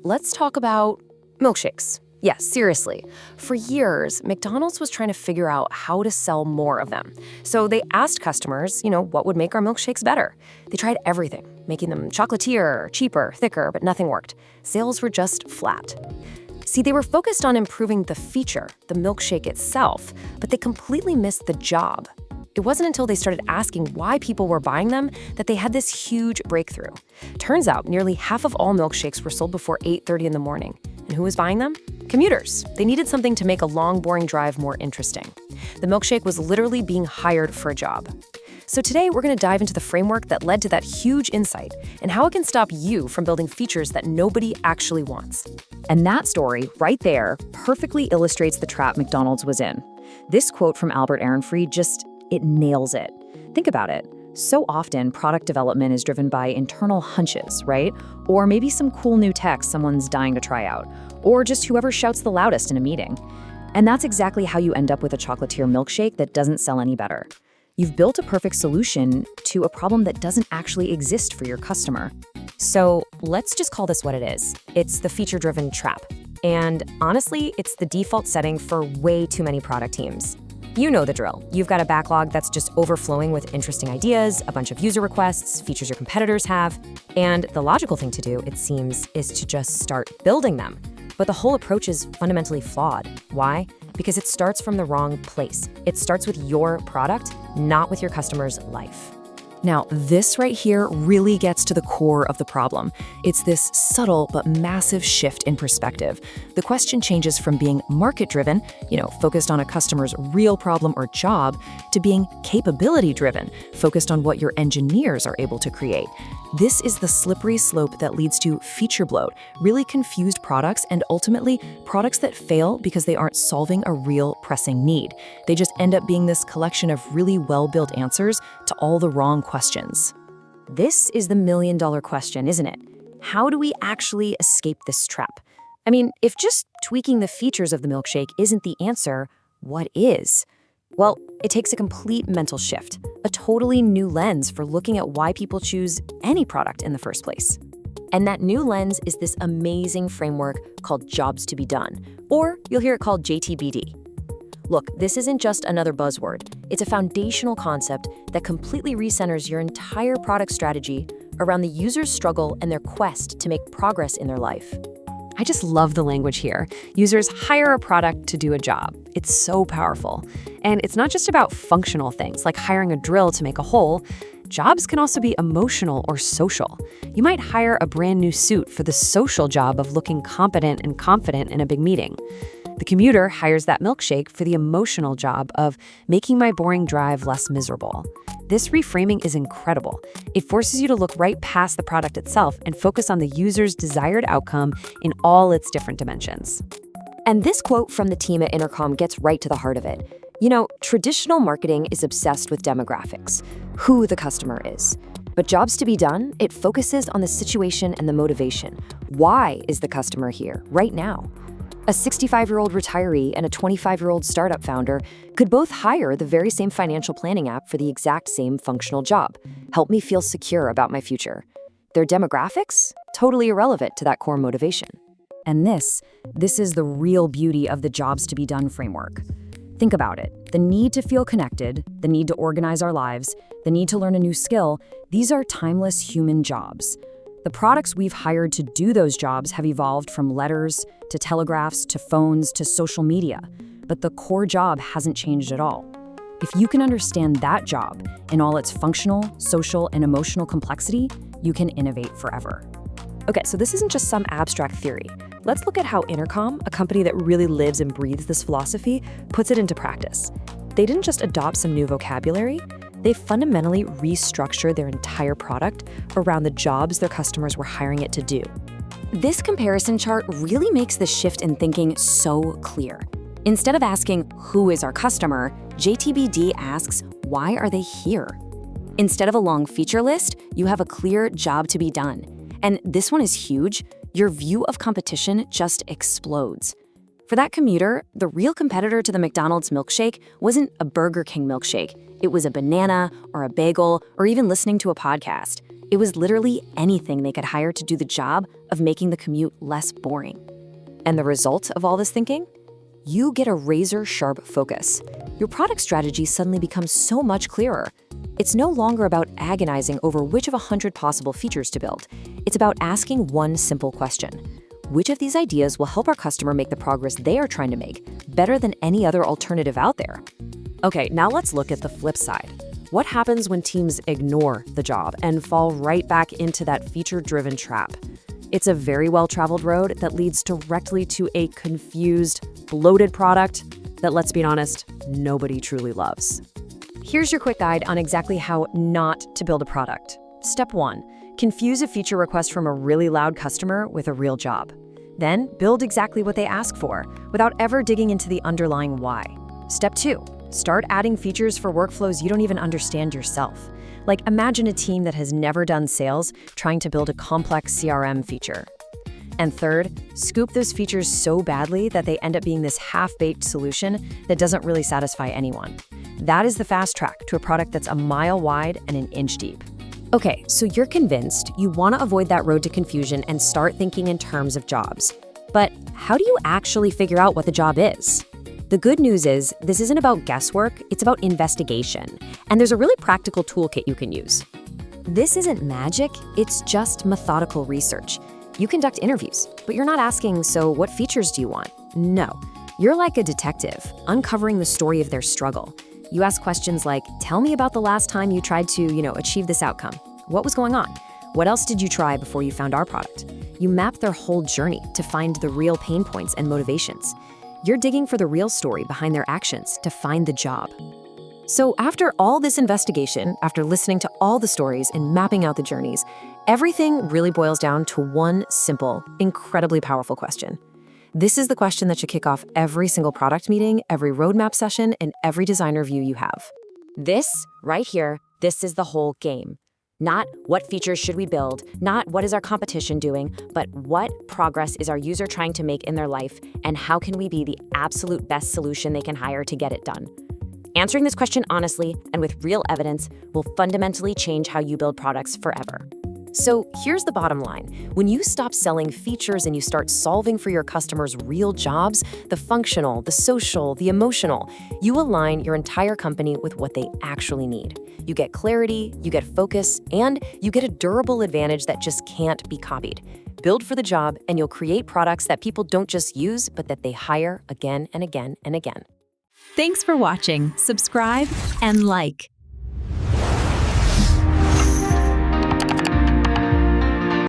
let's talk about milkshakes. Yes, seriously. For years, McDonald's was trying to figure out how to sell more of them. So they asked customers, what would make our milkshakes better? They tried everything, making them chocolatier, cheaper, thicker, but nothing worked. Sales were just flat. See, they were focused on improving the feature, the milkshake itself, but they completely missed the job. It wasn't until they started asking why people were buying them that they had this huge breakthrough. Turns out nearly half of all milkshakes were sold before 8:30 in the morning. And who was buying them? Commuters. They needed something to make a long, boring drive more interesting. The milkshake was literally being hired for a job. So today, we're going to dive into the framework that led to that huge insight and how it can stop you from building features that nobody actually wants. And that story, right there, perfectly illustrates the trap McDonald's was in. This quote from Albert Ehrenfried it nails it. Think about it. So often, product development is driven by internal hunches, right? Or maybe some cool new tech someone's dying to try out, or just whoever shouts the loudest in a meeting. And that's exactly how you end up with a chocolatier milkshake that doesn't sell any better. You've built a perfect solution to a problem that doesn't actually exist for your customer. So let's just call this what it is. It's the feature-driven trap. And honestly, it's the default setting for way too many product teams. You know the drill. You've got a backlog that's just overflowing with interesting ideas, a bunch of user requests, features your competitors have, and the logical thing to do, it seems, is to just start building them. But the whole approach is fundamentally flawed. Why? Because it starts from the wrong place. It starts with your product, not with your customer's life. Now, this right here really gets to the core of the problem. It's this subtle but massive shift in perspective. The question changes from being market-driven, focused on a customer's real problem or job, to being capability-driven, focused on what your engineers are able to create. This is the slippery slope that leads to feature bloat, really confused products, and ultimately products that fail because they aren't solving a real pressing need. They just end up being this collection of really well-built answers to all the wrong questions. This is the million-dollar question, isn't it? How do we actually escape this trap? I mean, if just tweaking the features of the milkshake isn't the answer, what is? Well, it takes a complete mental shift, a totally new lens for looking at why people choose any product in the first place. And that new lens is this amazing framework called jobs to be done, or you'll hear it called JTBD. Look, this isn't just another buzzword. It's a foundational concept that completely recenters your entire product strategy around the user's struggle and their quest to make progress in their life. I just love the language here. Users hire a product to do a job. It's so powerful. And it's not just about functional things, like hiring a drill to make a hole. Jobs can also be emotional or social. You might hire a brand new suit for the social job of looking competent and confident in a big meeting. The commuter hires that milkshake for the emotional job of making my boring drive less miserable. This reframing is incredible. It forces you to look right past the product itself and focus on the user's desired outcome in all its different dimensions. And this quote from the team at Intercom gets right to the heart of it. Traditional marketing is obsessed with demographics, who the customer is. But jobs to be done, it focuses on the situation and the motivation. Why is the customer here, right now? A 65-year-old retiree and a 25-year-old startup founder could both hire the very same financial planning app for the exact same functional job. Help me feel secure about my future. Their demographics? Totally irrelevant to that core motivation. And this is the real beauty of the jobs to be done framework. Think about it. The need to feel connected, the need to organize our lives, the need to learn a new skill, these are timeless human jobs. The products we've hired to do those jobs have evolved from letters to telegraphs to phones to social media, but the core job hasn't changed at all. If you can understand that job in all its functional, social, and emotional complexity, you can innovate forever. Okay, so this isn't just some abstract theory. Let's look at how Intercom, a company that really lives and breathes this philosophy, puts it into practice. They didn't just adopt some new vocabulary, they fundamentally restructured their entire product around the jobs their customers were hiring it to do. This comparison chart really makes the shift in thinking so clear. Instead of asking, who is our customer, JTBD asks, why are they here? Instead of a long feature list, you have a clear job to be done. And this one is huge. Your view of competition just explodes. For that commuter, the real competitor to the McDonald's milkshake wasn't a Burger King milkshake. It was a banana or a bagel or even listening to a podcast. It was literally anything they could hire to do the job of making the commute less boring. And the result of all this thinking? You get a razor-sharp focus. Your product strategy suddenly becomes so much clearer. It's no longer about agonizing over which of 100 possible features to build. It's about asking one simple question. Which of these ideas will help our customer make the progress they are trying to make better than any other alternative out there? Okay, now let's look at the flip side. What happens when teams ignore the job and fall right back into that feature-driven trap? It's a very well-traveled road that leads directly to a confused, bloated product that, let's be honest, nobody truly loves. Here's your quick guide on exactly how not to build a product. Step 1. Confuse a feature request from a really loud customer with a real job. Then, build exactly what they ask for, without ever digging into the underlying why. Step 2. Start adding features for workflows you don't even understand yourself. Like, imagine a team that has never done sales trying to build a complex CRM feature. And third, scoop those features so badly that they end up being this half-baked solution that doesn't really satisfy anyone. That is the fast track to a product that's a mile wide and an inch deep. Okay, so you're convinced you want to avoid that road to confusion and start thinking in terms of jobs. But how do you actually figure out what the job is? The good news is, this isn't about guesswork, it's about investigation. And there's a really practical toolkit you can use. This isn't magic, it's just methodical research. You conduct interviews, but you're not asking, so what features do you want? No. You're like a detective, uncovering the story of their struggle. You ask questions like, tell me about the last time you tried to, achieve this outcome. What was going on? What else did you try before you found our product? You map their whole journey to find the real pain points and motivations. You're digging for the real story behind their actions to find the job. So after all this investigation, after listening to all the stories and mapping out the journeys, everything really boils down to one simple, incredibly powerful question. This is the question that should kick off every single product meeting, every roadmap session, and every design review you have. This, right here, this is the whole game. Not what features should we build, not what is our competition doing, but what progress is our user trying to make in their life, and how can we be the absolute best solution they can hire to get it done? Answering this question honestly and with real evidence will fundamentally change how you build products forever. So here's the bottom line. When you stop selling features and you start solving for your customers' real jobs, the functional, the social, the emotional, you align your entire company with what they actually need. You get clarity, you get focus, and you get a durable advantage that just can't be copied. Build for the job, and you'll create products that people don't just use, but that they hire again and again and again. Thanks for watching. Subscribe and like.